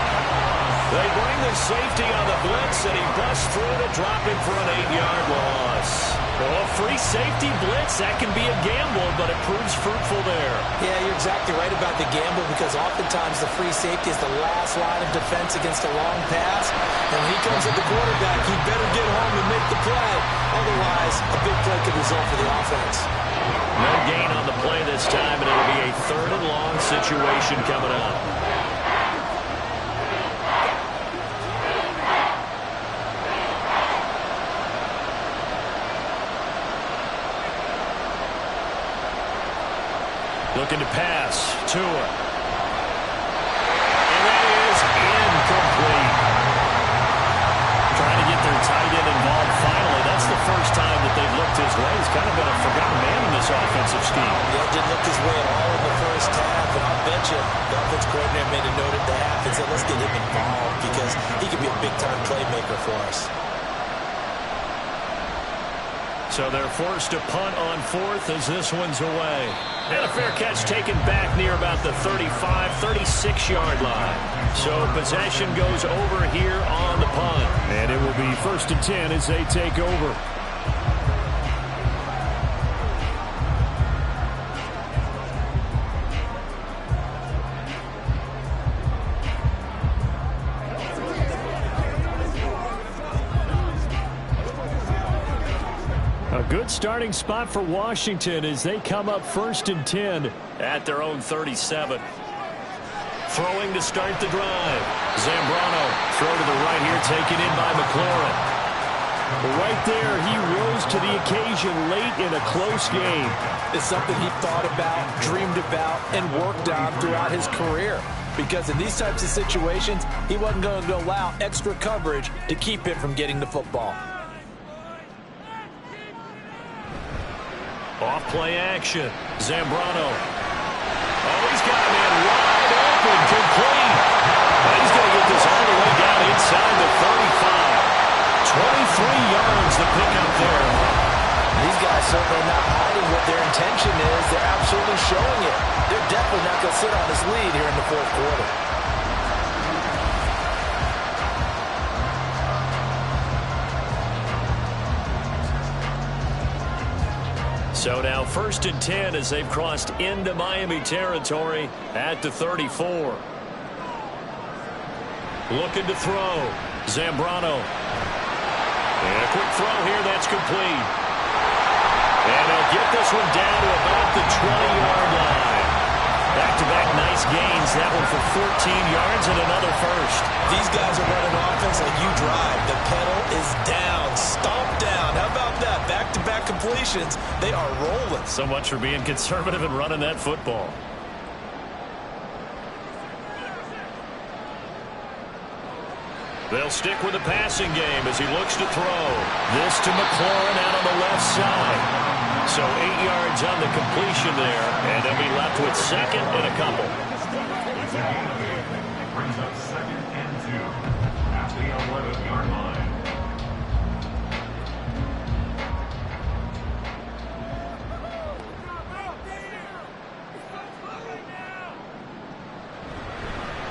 They bring the safety on the blitz, and he busts through to drop him for an 8-yard loss. Well, a free safety blitz, that can be a gamble, but it proves fruitful there. Yeah, you're exactly right about the gamble, because oftentimes the free safety is the last line of defense against a long pass. And when he comes at the quarterback, he better get home and make the play. Otherwise, a big play could result for the offense. No gain on the play this time, and it'll be a 3rd and long situation coming up. Looking to pass. Tua. And that is incomplete. Trying to get their tight end involved finally. That's the first time that they've looked his way. He's kind of been a forgotten man in this offensive scheme. Yeah, didn't look his way at all in the first half. And I'll bet you the offense coordinator made a note at the half and said, let's get him involved because he could be a big-time playmaker for us. So they're forced to punt on 4th as this one's away. And a fair catch taken back near about the 35, 36-yard line. So possession goes over here on the punt. And it will be 1st and 10 as they take over. A good starting spot for Washington as they come up 1st and 10 at their own 37. Throwing to start the drive. Zambrano, throw to the right here, taken in by McLaurin. Right there, he rose to the occasion late in a close game. It's something he thought about, dreamed about, and worked on throughout his career. Because in these types of situations, he wasn't going to allow extra coverage to keep him from getting the football. Off play action. Zambrano. Oh, he's got a man wide open, complete. And he's going to get this all the way down inside the 35. 23 yards to pick up there. These guys certainly not hiding what their intention is. They're absolutely showing it. They're definitely not going to sit on this lead here in the 4th quarter. So now 1st and 10 as they've crossed into Miami territory at the 34. Looking to throw. Zambrano. And a quick throw here, that's complete. And they'll get this one down to about the 20-yard line. Back-to-back nice gains. That one for 14 yards and another first. These guys are running offense like you drive. The pedal is down, stomp down. How about that? Back-to-back completions. They are rolling. So much for being conservative and running that football. They'll stick with the passing game as he looks to throw. This to McLaurin out on the left side. So 8 yards on the completion there, and they'll be left with 2nd and a couple. Brings up 2nd and 2 at the 11-yard line.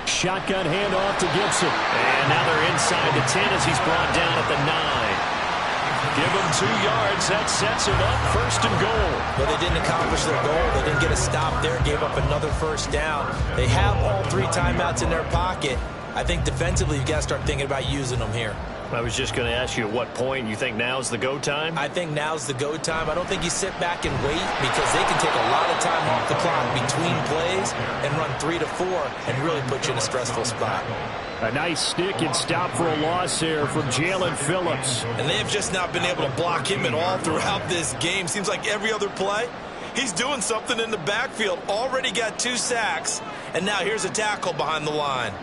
Shotgun handoff to Gibson. And now they're inside the 10 as he's brought down at the 9. Give him 2 yards. That sets him up 1st and goal. But they didn't accomplish their goal. They didn't get a stop there. Gave up another 1st down. They have all 3 timeouts in their pocket. I think defensively you've got to start thinking about using them here. I was just going to ask you at what point you think now's the go time? I think now's the go time. I don't think you sit back and wait because they can take a lot of time off the clock between plays and run 3 to 4 and really put you in a stressful spot. A nice stick and stop for a loss here from Jalen Phillips. And they have just not been able to block him at all throughout this game. Seems like every other play, he's doing something in the backfield. Already got 2 sacks, and now here's a tackle behind the line.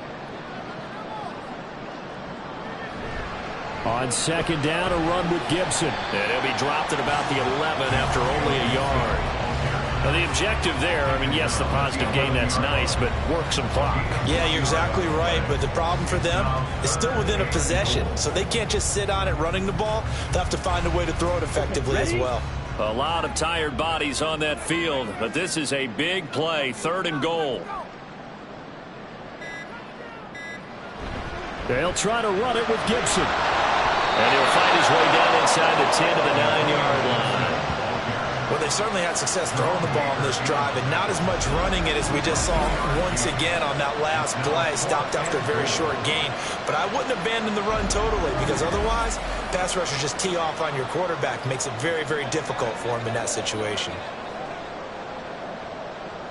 On second down, a run with Gibson. And he'll be dropped at about the 11 after only a yard. Now, the objective there, I mean, yes, the positive gain, that's nice, but work some clock. Yeah, you're exactly right, but the problem for them is still within a possession, so they can't just sit on it running the ball. They'll have to find a way to throw it effectively as well. A lot of tired bodies on that field, but this is a big play, 3rd and goal. They'll try to run it with Gibson. And he'll find his way down inside the 10 to the 9-yard line. Well, they certainly had success throwing the ball on this drive, and not as much running it as we just saw once again on that last play. Stopped after a very short gain. But I wouldn't abandon the run totally, because otherwise, pass rushers just tee off on your quarterback. Makes it very, very difficult for him in that situation.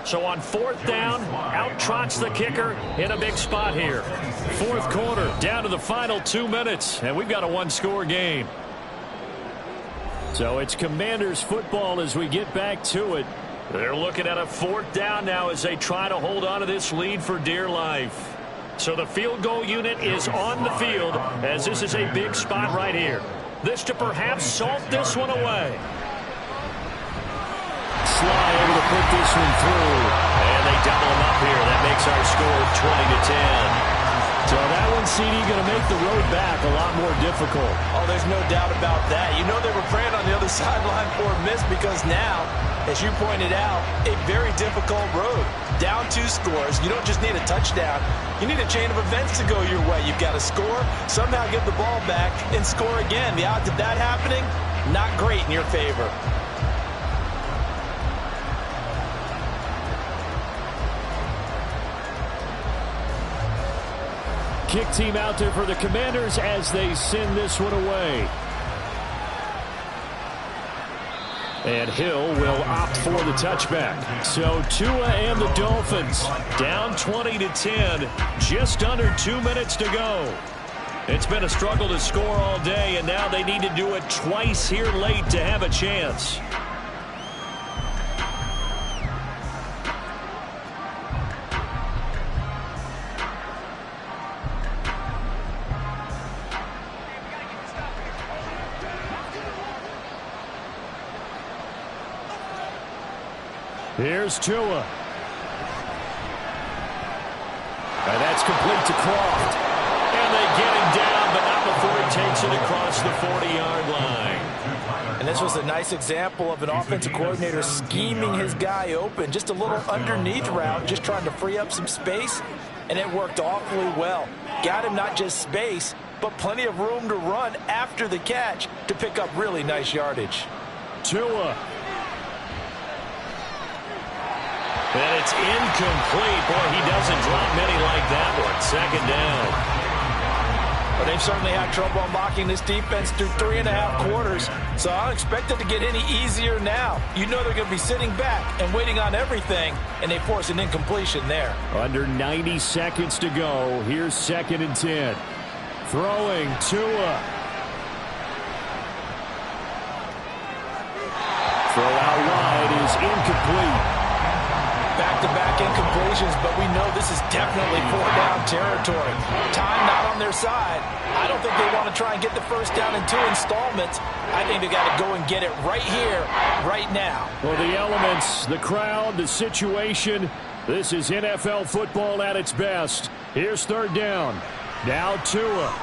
So on 4th down, out trots the kicker in a big spot here. 4th quarter, down to the final 2 minutes, and we've got a 1-score game. So it's Commanders football as we get back to it. They're looking at a 4th down now as they try to hold on to this lead for dear life. So the field goal unit is on the field as this is a big spot right here. This to perhaps salt this one away. Sly able to put this one through. And they double him up here. That makes our score 20 to 10. So that one, CD, going to make the road back a lot more difficult. Oh, there's no doubt about that. You know they were praying on the other sideline for a miss because now, as you pointed out, a very difficult road. Down 2 scores. You don't just need a touchdown. You need a chain of events to go your way. You've got to score, somehow get the ball back, and score again. The odds of that happening, not great in your favor. Kick team out there for the Commanders as they send this one away. And Hill will opt for the touchback. So Tua and the Dolphins down 20 to 10. Just under 2 minutes to go. It's been a struggle to score all day, and now they need to do it twice here late to have a chance. Here's Tua. And that's complete to Croft. And they get him down, but not before he takes it across the 40-yard line. And this was a nice example of an offensive coordinator scheming his guy open. Just a little underneath route, just trying to free up some space, and it worked awfully well. Got him not just space, but plenty of room to run after the catch to pick up really nice yardage. Tua. And it's incomplete. Boy, he doesn't drop many like that one. 2nd down. But they've certainly had trouble unlocking this defense through 3.5 quarters, so I don't expect it to get any easier now. You know they're going to be sitting back and waiting on everything, and they force an incompletion there. Under 90 seconds to go. Here's 2nd and 10. Throwing Tua. Throw out wide is incomplete. Back-to-back incompletions, but we know this is definitely 4th-down territory. Time not on their side. I don't think they want to try and get the 1st down in 2 installments. I think they got to go and get it right here, right now. Well, the elements, the crowd, the situation, this is NFL football at its best. Here's 3rd down. Now Tua.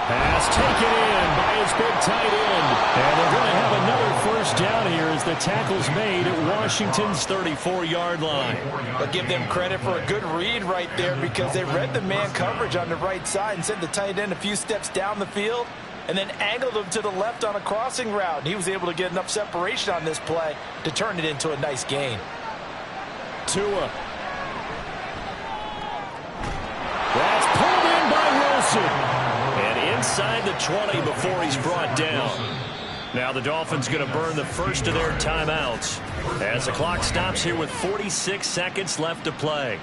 Pass taken in by his big tight end. And they're going to have another 1st down here as the tackle's made at Washington's 34-yard line. But give them credit for a good read right there because they read the man coverage on the right side and sent the tight end a few steps down the field and then angled him to the left on a crossing route. And he was able to get enough separation on this play to turn it into a nice gain. Tua. That's pulled in by Wilson. And inside the 20 before he's brought down. Now the Dolphins going to burn the first of their timeouts as the clock stops here with 46 seconds left to play.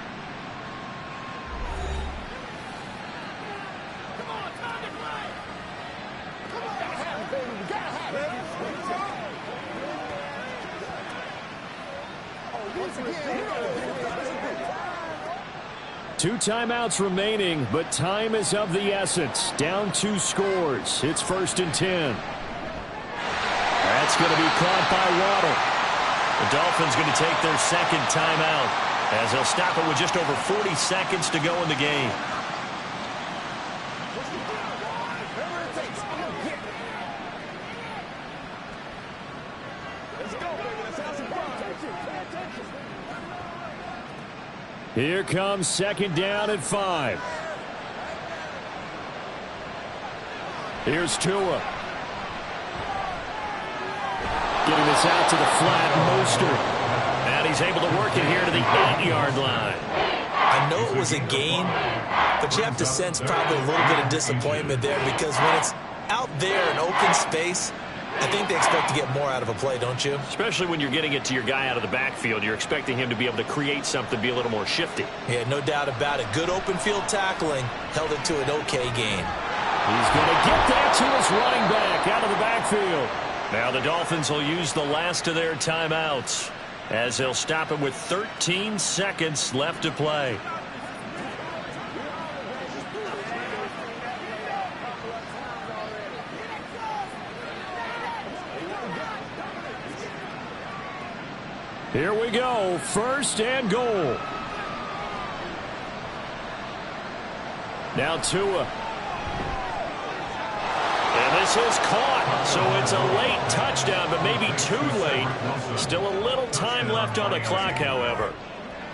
Two timeouts remaining, but time is of the essence. Down 2 scores. It's 1st and 10. That's going to be caught by Waddle. The Dolphins going to take their second timeout as they'll stop it with just over 40 seconds to go in the game. Here comes 2nd down and 5. Here's Tua. Getting this out to the flat, Mostert. And he's able to work it here to the 8-yard line. I know it was a gain, but you have to sense probably a little bit of disappointment there because when it's out there in open space, I think they expect to get more out of a play, don't you? Especially when you're getting it to your guy out of the backfield. You're expecting him to be able to create something, be a little more shifty. Yeah, no doubt about it. Good open field tackling held it to an okay gain. He's going to get that to his running back out of the backfield. Now the Dolphins will use the last of their timeouts as they'll stop it with 13 seconds left to play. Here we go, 1st and goal. Now Tua. And this is caught, so it's a late touchdown, but maybe too late. Still a little time left on the clock, however.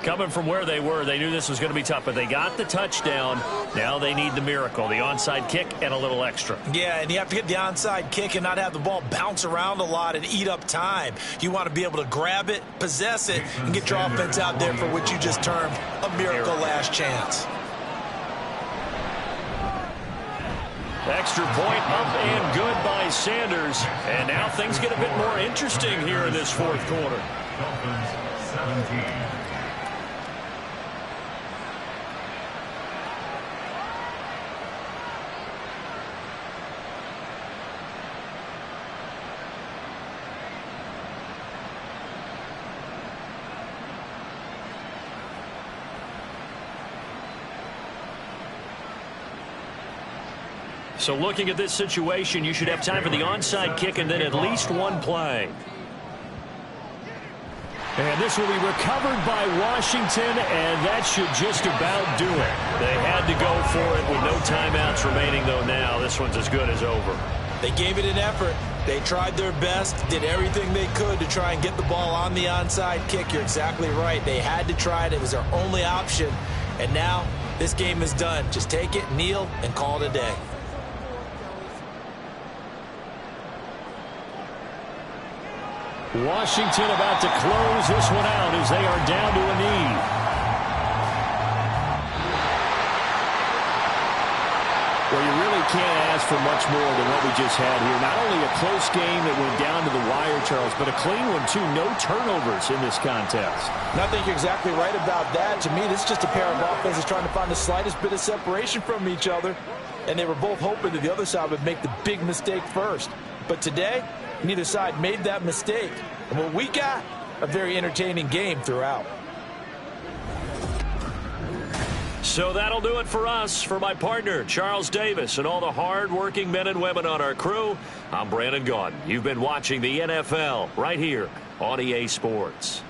Coming from where they were, they knew this was going to be tough, but they got the touchdown. Now they need the miracle, the onside kick and a little extra. Yeah, and you have to get the onside kick and not have the ball bounce around a lot and eat up time. You want to be able to grab it, possess it, and get your offense out there for what you just termed a miracle last chance. Extra point up and good by Sanders. And now things get a bit more interesting here in this 4th quarter. Dolphins 17. So looking at this situation, you should have time for the onside kick and then at least one play. And this will be recovered by Washington, and that should just about do it. They had to go for it with no timeouts remaining, though now this one's as good as over. They gave it an effort. They tried their best, did everything they could to try and get the ball on the onside kick. You're exactly right. They had to try it. It was their only option. And now this game is done. Just take it, kneel, and call it a day. Washington about to close this one out as they are down to a knee. Well, you really can't ask for much more than what we just had here. Not only a close game that went down to the wire, Charles, but a clean one, too. No turnovers in this contest. And I think you're exactly right about that. To me, this is just a pair of offenses trying to find the slightest bit of separation from each other. And they were both hoping that the other side would make the big mistake first. But today, neither side made that mistake. And what we got, a very entertaining game throughout. So that'll do it for us. For my partner, Charles Davis, and all the hard-working men and women on our crew, I'm Brandon Gaudin. You've been watching the NFL right here on EA Sports.